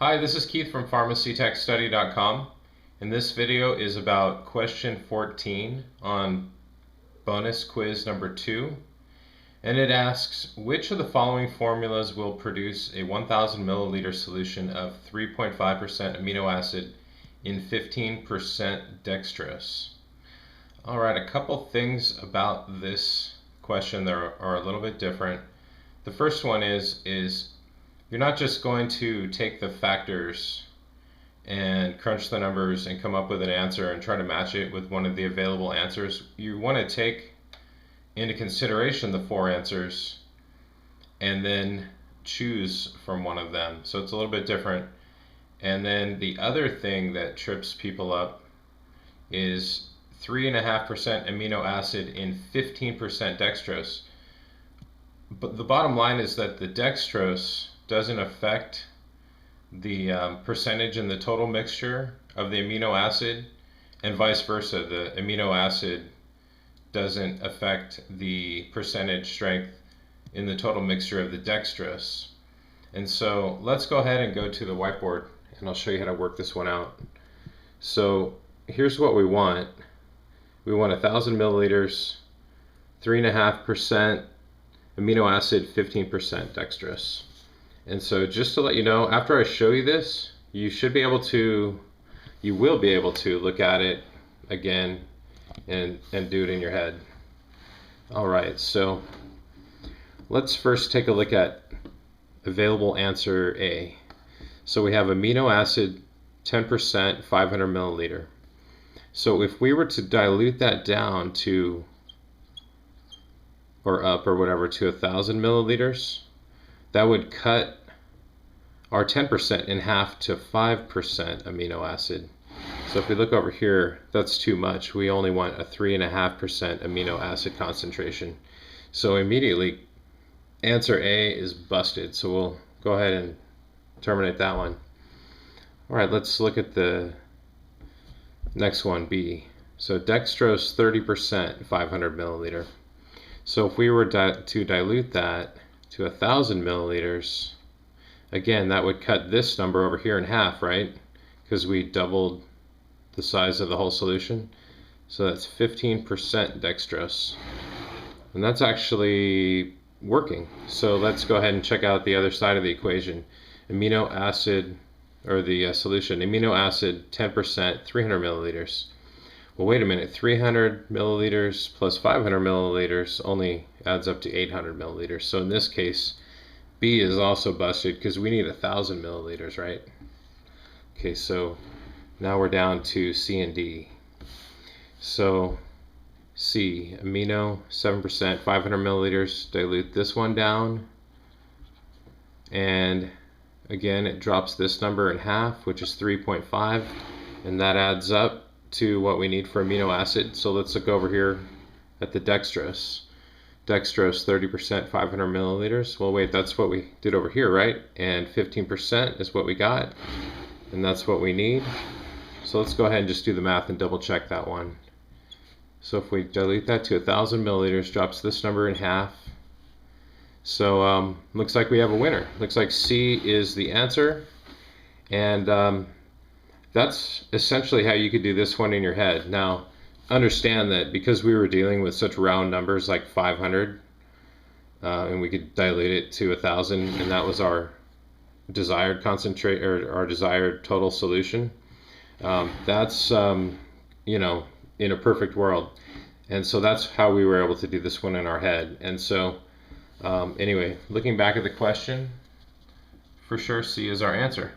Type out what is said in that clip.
Hi, this is Keith from Pharmacy-Tech-Study.com, and this video is about question 14 on bonus quiz number 2, and it asks, which of the following formulas will produce a 1000 milliliter solution of 3.5% amino acid in 15% dextrose? Alright, a couple things about this question that are a little bit different. The first one is you're not just going to take the factors and crunch the numbers and come up with an answer and try to match it with one of the available answers. You want to take into consideration the 4 answers and then choose from one of them. So it's a little bit different. And then the other thing that trips people up is 3.5% amino acid in 15% dextrose. But the bottom line is that the dextrose doesn't affect the percentage in the total mixture of the amino acid, and vice versa. The amino acid doesn't affect the percentage strength in the total mixture of the dextrose. And so let's go ahead and go to the whiteboard and I'll show you how to work this one out. So here's what we want. We want 1000 milliliters, 3.5% amino acid, 15% dextrose. And so just to let you know, after I show you this, you will be able to look at it again and do it in your head. Alright, so let's first take a look at available answer A. So we have amino acid 10%, 500 milliliter. So if we were to dilute that down to, or up or whatever, to 1000 milliliters, that would cut our 10% in half to 5% amino acid. So if we look over here, that's too much. We only want a 3.5% amino acid concentration. So immediately, answer A is busted. So we'll go ahead and terminate that one. All right, let's look at the next one, B. So dextrose 30%, 500 milliliter. So if we were to dilute that to 1000 milliliters, again, that would cut this number over here in half, right? Because we doubled the size of the whole solution. So that's 15% dextrose. And that's actually working. So let's go ahead and check out the other side of the equation. Amino acid, or the solution, amino acid 10%, 300 milliliters. Well, wait a minute, 300 milliliters plus 500 milliliters only adds up to 800 milliliters. So in this case, B is also busted because we need 1000 milliliters, right? Okay, so now we're down to C and D. So C, amino 7%, 500 milliliters, dilute this one down. And again, it drops this number in half, which is 3.5, and that adds up to what we need for amino acid. So let's look over here at the dextrose. Dextrose 30%, 500 milliliters. Well, wait, that's what we did over here, right? And 15% is what we got, and that's what we need. So let's go ahead and just do the math and double check that one. So if we dilute that to 1000 milliliters, drops this number in half. So looks like we have a winner. Looks like C is the answer, and that's essentially how you could do this one in your head. Now, understand that because we were dealing with such round numbers like 500, and we could dilute it to 1000, and that was our desired concentrate, or our desired total solution. That's you know, in a perfect world, and so that's how we were able to do this one in our head. And so anyway, looking back at the question, for sure C is our answer.